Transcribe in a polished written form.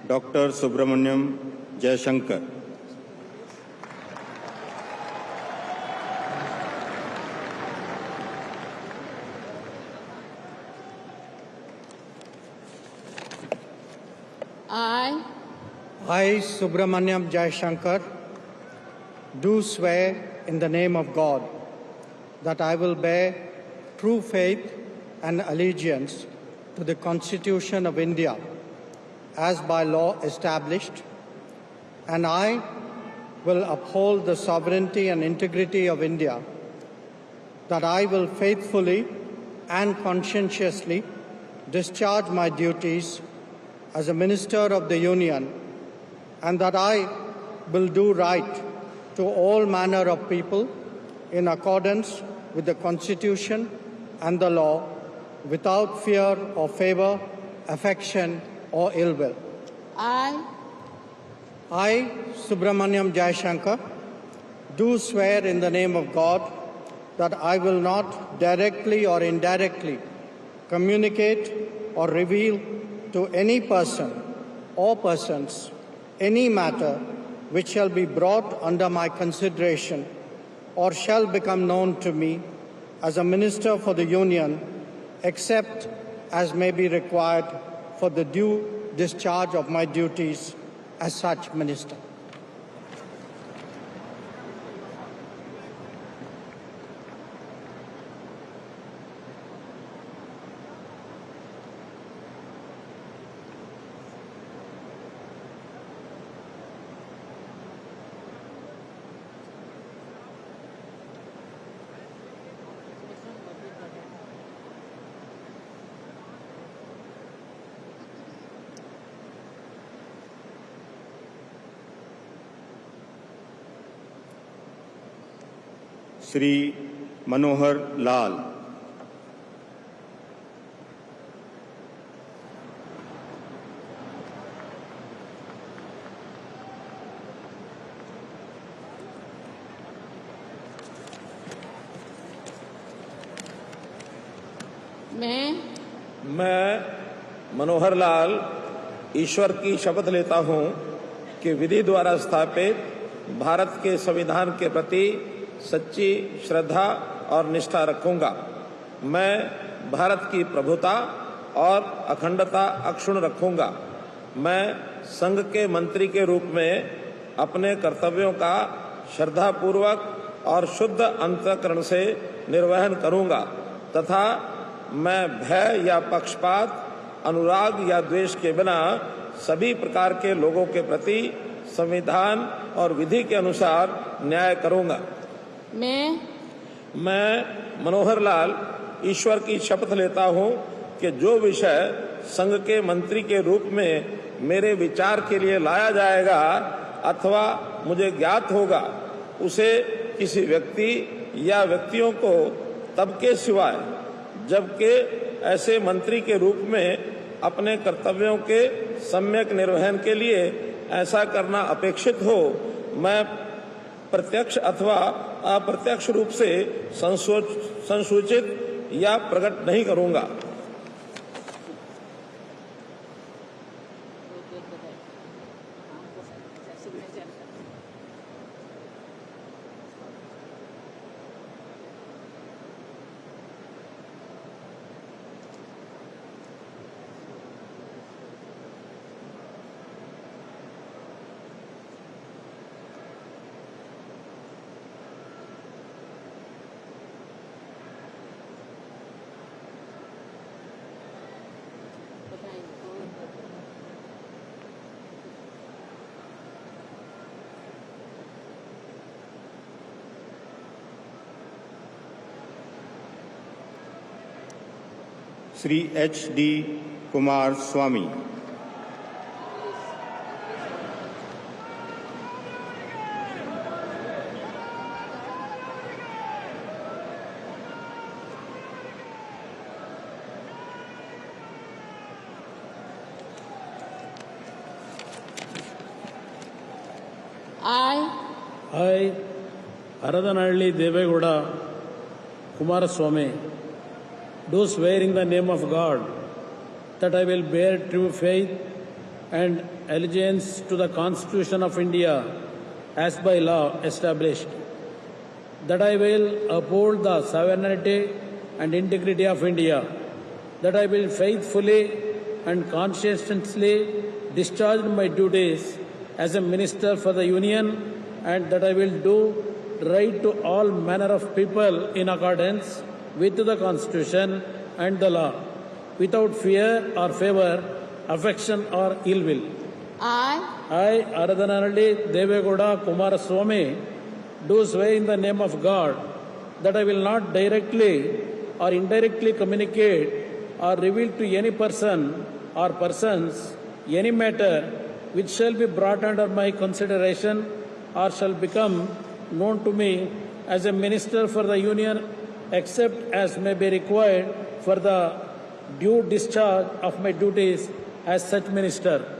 Dr. Subramaniam Jayashankar. I, Subramaniam Jayashankar, do swear in the name of God that I will bear true faith and allegiance to the Constitution of India as by law established, and I will uphold the sovereignty and integrity of India, that I will faithfully and conscientiously discharge my duties as a Minister of the Union, and that I will do right to all manner of people in accordance with the Constitution and the law, without fear or favor, affection or ill will. I, Subramaniam Jayashankar, do swear in the name of God that I will not directly or indirectly communicate or reveal to any person or persons any matter which shall be brought under my consideration or shall become known to me as a Minister for the Union, except as may be required for the due discharge of my duties as such Minister. Shri Manohar Lal. मैं मनोहर लाल ईश्वर की शपथ लेता हूं कि विधि द्वारा स्थापित भारत के संविधान के प्रति सच्ची श्रद्धा और निष्ठा रखूंगा। मैं भारत की प्रभुता और अखंडता अक्षुण्ण रखूंगा। मैं संघ के मंत्री के रूप में अपने कर्तव्यों का श्रद्धापूर्वक और शुद्ध अंतःकरण से निर्वहन करूंगा तथा मैं भय या पक्षपात, अनुराग या द्वेष के बिना सभी प्रकार के लोगों के प्रति संविधान और विधि के अनुसार न्याय करूंगा। मैं मनोहर लाल ईश्वर की शपथ लेता हूं कि जो विषय संघ के मंत्री के रूप में मेरे विचार के लिए लाया जाएगा अथवा मुझे ज्ञात होगा, उसे किसी व्यक्ति या व्यक्तियों को तब के सिवाय जबकि ऐसे मंत्री के रूप में अपने कर्तव्यों के सम्यक निर्वहन के लिए ऐसा करना अपेक्षित हो, मैं प्रत्यक्ष अथवा अप्रत्यक्ष रूप से संसूचित या प्रकट नहीं करूंगा। Shri HD Kumar Swami. I, Haradanalli Devegowda Kumaraswamy, do swear in the name of God that I will bear true faith and allegiance to the Constitution of India as by law established, that I will uphold the sovereignty and integrity of India, that I will faithfully and conscientiously discharge my duties as a minister for the Union, and that I will do right to all manner of people in accordance with the Constitution and the law, without fear or favor, affection or ill will. I, Aradhanalli Devegowda Kumaraswamy, do swear in the name of God that I will not directly or indirectly communicate or reveal to any person or persons any matter which shall be brought under my consideration or shall become known to me as a minister for the Union, except as may be required for the due discharge of my duties as such minister.